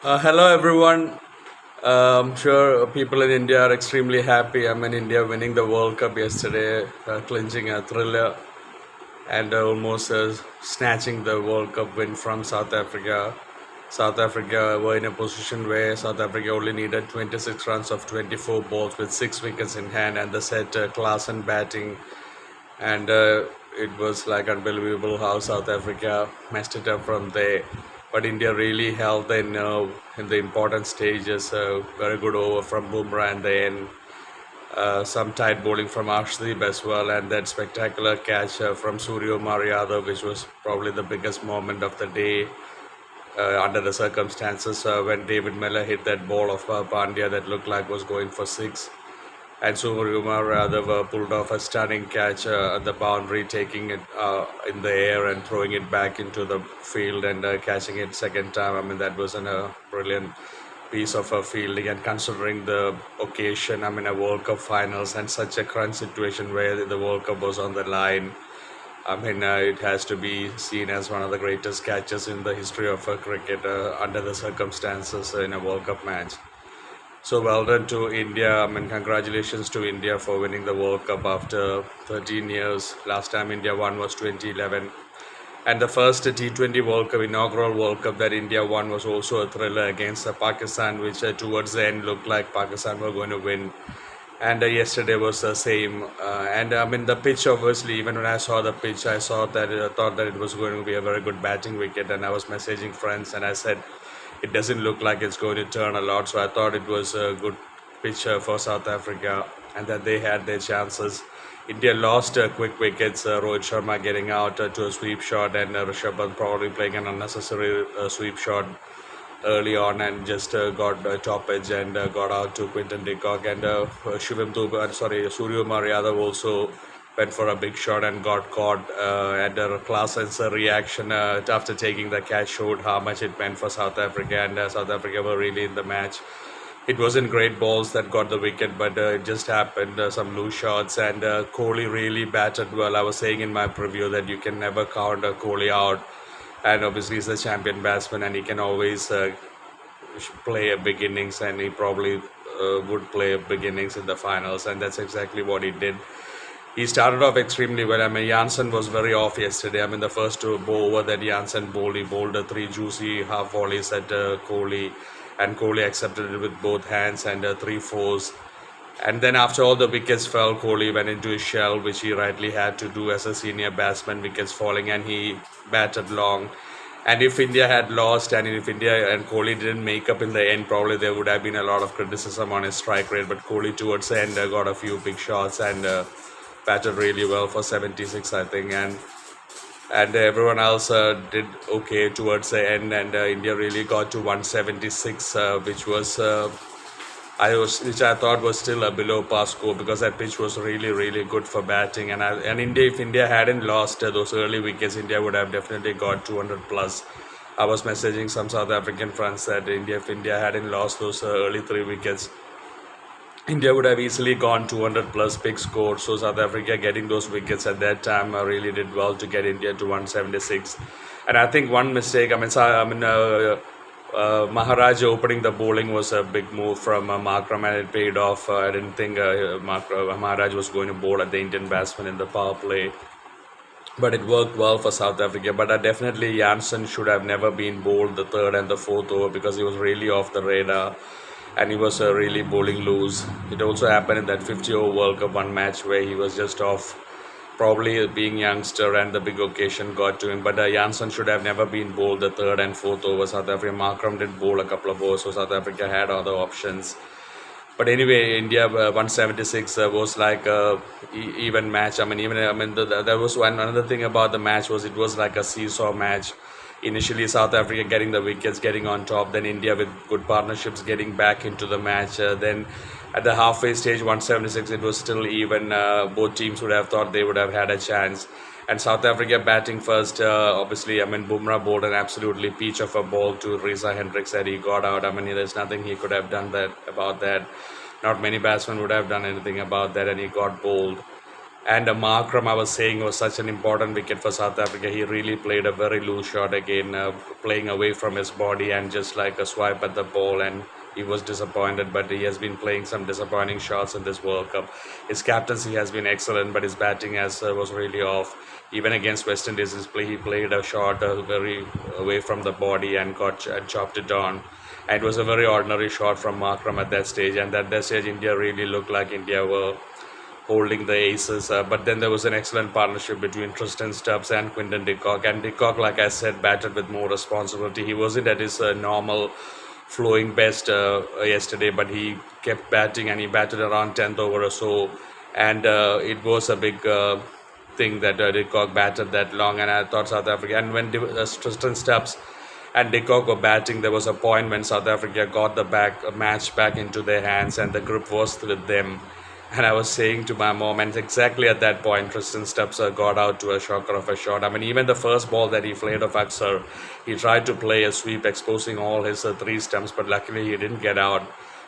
Hello everyone. I'm sure people in India are extremely happy. India winning the World Cup yesterday, clinching a thriller and almost snatching the World Cup win from South Africa. South Africa were in a position where South Africa only needed 26 runs of 24 balls with 6 wickets in hand, and they set Klaasen batting, and it was like unbelievable how South Africa messed it up from there. But India really held their nerve in the important stages. Very good over from Bumrah, and then some tight bowling from Arshdeep as well, and that spectacular catch from Surya Yadav, which was probably the biggest moment of the day under the circumstances when David Miller hit that ball of Pandya that looked like was going for six. And Surya Yadav pulled off a stunning catch at the boundary, taking it in the air and throwing it back into the field and catching it second time. That was a brilliant piece of fielding, and considering the occasion, a World Cup finals and such a crunch situation where the World Cup was on the line. It has to be seen as one of the greatest catches in the history of cricket under the circumstances in a World Cup match. So well done to India. Congratulations to India for winning the World Cup after 13 years. Last time India won was 2011. And the first T20 World Cup, inaugural World Cup that India won, was also a thriller against Pakistan, which towards the end looked like Pakistan were going to win. And yesterday was the same. The pitch, obviously, even when I saw the pitch, I thought that it was going to be a very good batting wicket. And I was messaging friends and I said, it doesn't look like it's going to turn a lot. So I thought it was a good pitch for South Africa and that they had their chances. India lost quick wickets, Rohit Sharma getting out to a sweep shot, and Rishabh Pant probably playing an unnecessary sweep shot early on and just got top edge and got out to Quinton de Kock, and Surya Yadav also went for a big shot and got caught. And Klaasen's reaction after taking the catch showed how much it meant for South Africa, and South Africa were really in the match. It wasn't great balls that got the wicket, but it just happened, some loose shots, and Kohli really batted well. I was saying in my preview that you can never count Kohli out, and obviously he's a champion batsman and he can always play a big innings, and he probably would play a big innings in the finals, and that's exactly what he did. He started off extremely well. Janssen was very off yesterday. The first over that Janssen bowled, he bowled three juicy half volleys at Kohli, and Kohli accepted it with both hands and three fours. And then after all the wickets fell, Kohli went into his shell, which he rightly had to do as a senior batsman, wickets falling, and he batted long. And if India had lost, and if India and Kohli didn't make up in the end, probably there would have been a lot of criticism on his strike rate. But Kohli towards the end got a few big shots and batted really well for 76, I think. And everyone else did okay towards the end, and India really got to 176, which I thought was still a below par score, because that pitch was really, really good for batting. And India, if India hadn't lost those early wickets, India would have definitely got 200 plus. I was messaging some South African friends that if India hadn't lost those early three wickets, India would have easily gone 200 plus big score. So South Africa getting those wickets at that time really did well to get India to 176. And I think one mistake, Maharaj opening the bowling was a big move from Markram, and it paid off. I didn't think Maharaj was going to bowl at the Indian batsman in the power play, but it worked well for South Africa. But definitely Janssen should have never been bowled the third and the fourth over, because he was really off the radar and he was really bowling loose. It also happened in that 50-over World Cup one match where he was just off, probably being youngster, and the big occasion got to him. But Janssen should have never been bowled the third and fourth over. South Africa, Markram did bowl a couple of overs, so South Africa had other options. But anyway, India 176 was like a even match. There was another thing about the match was it was like a seesaw match. Initially, South Africa getting the wickets, getting on top, then India with good partnerships getting back into the match. Then at the halfway stage, 176, it was still even. Both teams would have thought they would have had a chance. And South Africa batting first, obviously, Bumrah bowled an absolutely peach of a ball to Reza Hendricks that he got out. There's nothing he could have done about that. Not many batsmen would have done anything about that, and he got bowled. And Markram, I was saying, was such an important wicket for South Africa. He really played a very loose shot again, playing away from his body and just like a swipe at the ball. And he was disappointed, but he has been playing some disappointing shots in this World Cup. His captaincy has been excellent, but his batting was really off. Even against West Indies, he played a shot very away from the body and chopped it on. And it was a very ordinary shot from Markram at that stage. And at that stage, India really looked like India were holding the aces. But then there was an excellent partnership between Tristan Stubbs and Quinton de Kock. And de Kock, like I said, batted with more responsibility. He wasn't at his normal flowing best yesterday, but he kept batting and he batted around 10th over or so. And it was a big thing that de Kock batted that long. And I thought South Africa, and when Tristan Stubbs and de Kock were batting, there was a point when South Africa got the match back into their hands and the grip was with them. And I was saying to my mom, and exactly at that point, Tristan Stubbs got out to a shocker of a shot. I mean, even the first ball that he played of Axar, he tried to play a sweep, exposing all his three stumps, but luckily he didn't get out.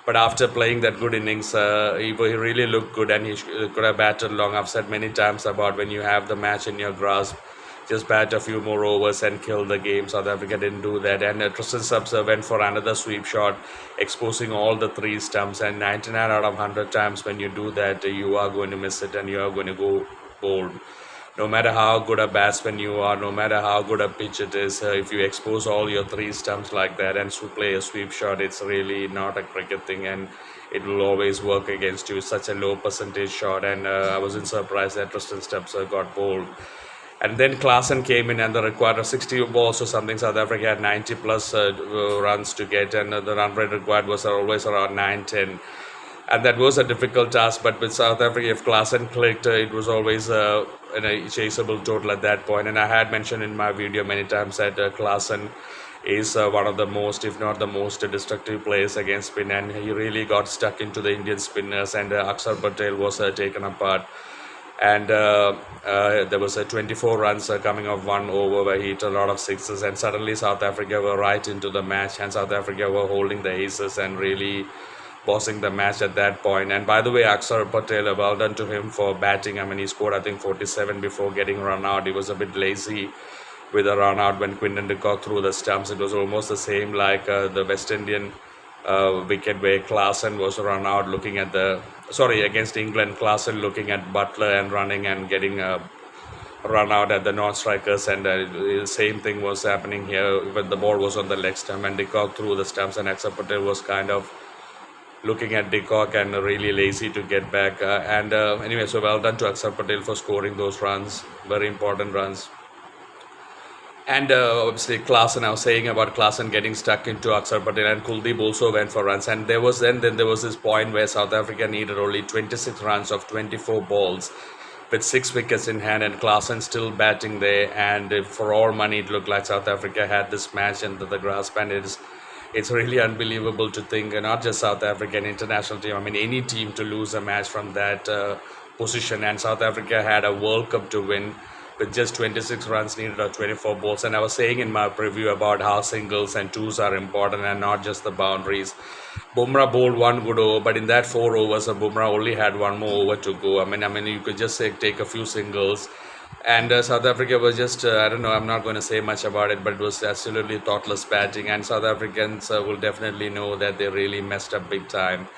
But after playing that good innings, he really looked good, and he could have batted long. I've said many times about when you have the match in your grasp, just bat a few more overs and kill the game. South Africa didn't do that. And Tristan Stubbs went for another sweep shot, exposing all the three stumps. And 99 out of 100 times when you do that, you are going to miss it and you are going to go bold. No matter how good a batsman you are, no matter how good a pitch it is, if you expose all your three stumps like that and play a sweep shot, it's really not a cricket thing, and it will always work against you. It's such a low percentage shot, and I wasn't surprised that Tristan Stubbs got bowled. And then Klaasen came in and they required 60 balls or something. South Africa had 90 plus runs to get, and the run rate required was always around 9-10. And that was a difficult task, but with South Africa, if Klaasen clicked, it was always a chaseable total at that point. And I had mentioned in my video many times that Klaasen is one of the most, if not the most, destructive players against spin, and he really got stuck into the Indian spinners, and Axar Patel was taken apart. And there was a 24 runs coming off one over where he hit a lot of sixes, and suddenly South Africa were right into the match, and South Africa were holding the aces and really bossing the match at that point. And by the way, Axar Patel, well done to him for batting. I mean, he scored I think 47 before getting run out. He was a bit lazy with a run out when Quinton de Kock threw the stumps. It was almost the same like the West Indian wicket where Klaasen was run out looking at against England, Klaasen looking at Butler and running and getting run out at the non-strikers, and the same thing was happening here when the ball was on the leg stump and de Kock threw the stumps, and Axar Patel was kind of looking at de Kock and really lazy to get back. Anyway, so well done to Axar Patel for scoring those runs, very important runs. And obviously Klaasen, I was saying about Klaasen getting stuck into Axar Patel, and Kuldeep also went for runs. And there was then there was this point where South Africa needed only 26 runs of 24 balls with 6 wickets in hand, and Klaasen still batting there. And for all money, it looked like South Africa had this match under the grasp, and it's really unbelievable to think, not just South African international team, I mean any team to lose a match from that position. And South Africa had a World Cup to win with just 26 runs needed or 24 balls. And I was saying in my preview about how singles and twos are important and not just the boundaries. Bumrah bowled one good over, but in that 4 overs, Bumrah only had one more over to go. I mean, you could just take a few singles. And South Africa was just, I don't know, I'm not going to say much about it, but it was absolutely thoughtless batting. And South Africans will definitely know that they really messed up big time.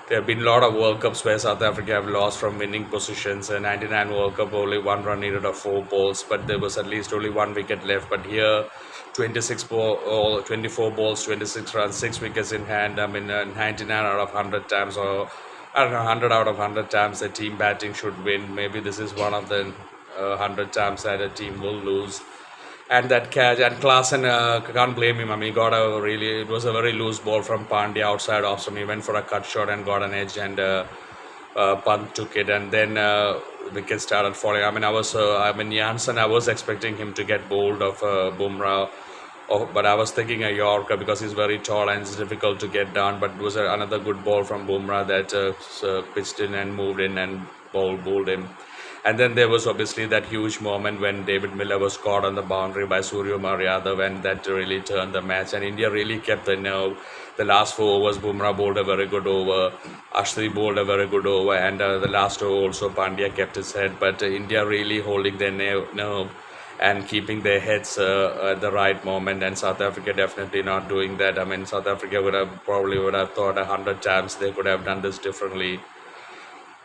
There have been a lot of World Cups where South Africa have lost from winning positions. In 99 World Cup, only 1 run needed of 4 balls, but there was at least only 1 wicket left. But here, 24 balls, 26 runs, 6 wickets in hand. I mean, 99 out of 100 times, or I don't know, 100 out of 100 times the team batting should win. Maybe this is one of the 100 times that a team will lose. And that catch, and Klaasen, can't blame him. I mean, it was a very loose ball from Pandya outside off stump. He went for a cut shot and got an edge, and Pant took it, and then wicket started falling. I mean, Janssen, I was expecting him to get bowled of Bumrah, but I was thinking a Yorker because he's very tall and it's difficult to get down. But it was another good ball from Bumrah that pitched in and moved in and bowled him. And then there was obviously that huge moment when David Miller was caught on the boundary by Suryamar Yadav, and that really turned the match. And India really kept the nerve. The last 4 overs, Bumrah bowled a very good over, Ashri bowled a very good over, and the last over also Pandya kept his head. But India really holding their nerve and keeping their heads at the right moment, and South Africa definitely not doing that. I mean, South Africa would have thought 100 times they could have done this differently.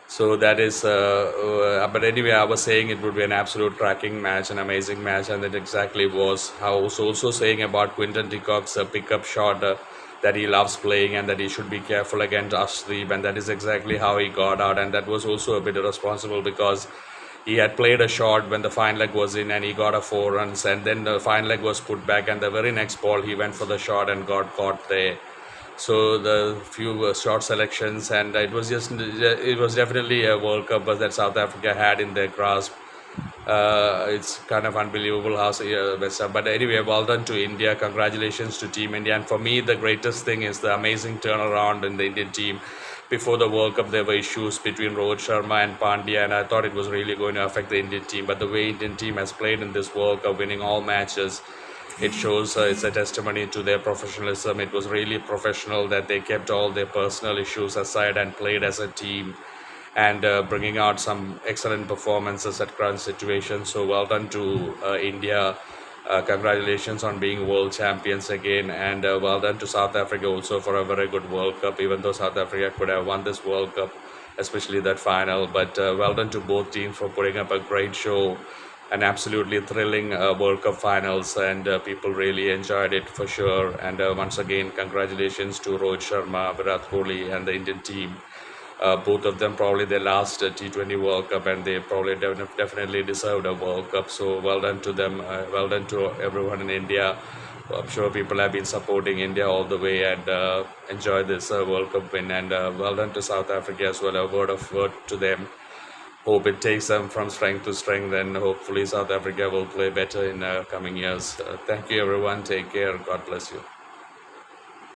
So that is, but anyway, I was saying it would be an absolute cracking match, an amazing match, and it exactly was. I was also saying about Quinton de Kock's pickup shot that he loves playing and that he should be careful against Ashdeep, and that is exactly how he got out, and that was also a bit irresponsible because he had played a shot when the fine leg was in and he got a 4 runs, and then the fine leg was put back, and the very next ball he went for the shot and got caught there. So the few short selections, and it was definitely a World Cup that South Africa had in their grasp. It's kind of unbelievable how but anyway, well done to India. Congratulations to Team India. And for me, the greatest thing is the amazing turnaround in the Indian team. Before the World Cup, there were issues between Rohit Sharma and Pandya, and I thought it was really going to affect the Indian team. But the way Indian team has played in this World Cup, winning all matches, it shows it's a testimony to their professionalism. It was really professional that they kept all their personal issues aside and played as a team, and bringing out some excellent performances at crunch situations. So well done to India. Congratulations on being world champions again, and well done to South Africa also for a very good World Cup, even though South Africa could have won this World Cup, especially that final. But well done to both teams for putting up a great show, an absolutely thrilling World Cup finals, and people really enjoyed it for sure. And once again, congratulations to Rohit Sharma, Virat Kohli, and the Indian team. Both of them probably their last T20 World Cup, and they probably definitely deserved a World Cup. So well done to them. Well done to everyone in India. I'm sure people have been supporting India all the way and enjoy this World Cup win. And well done to South Africa as well. A word to them. Hope it takes them from strength to strength, and hopefully South Africa will play better in coming years. Thank you, everyone. Take care. God bless you.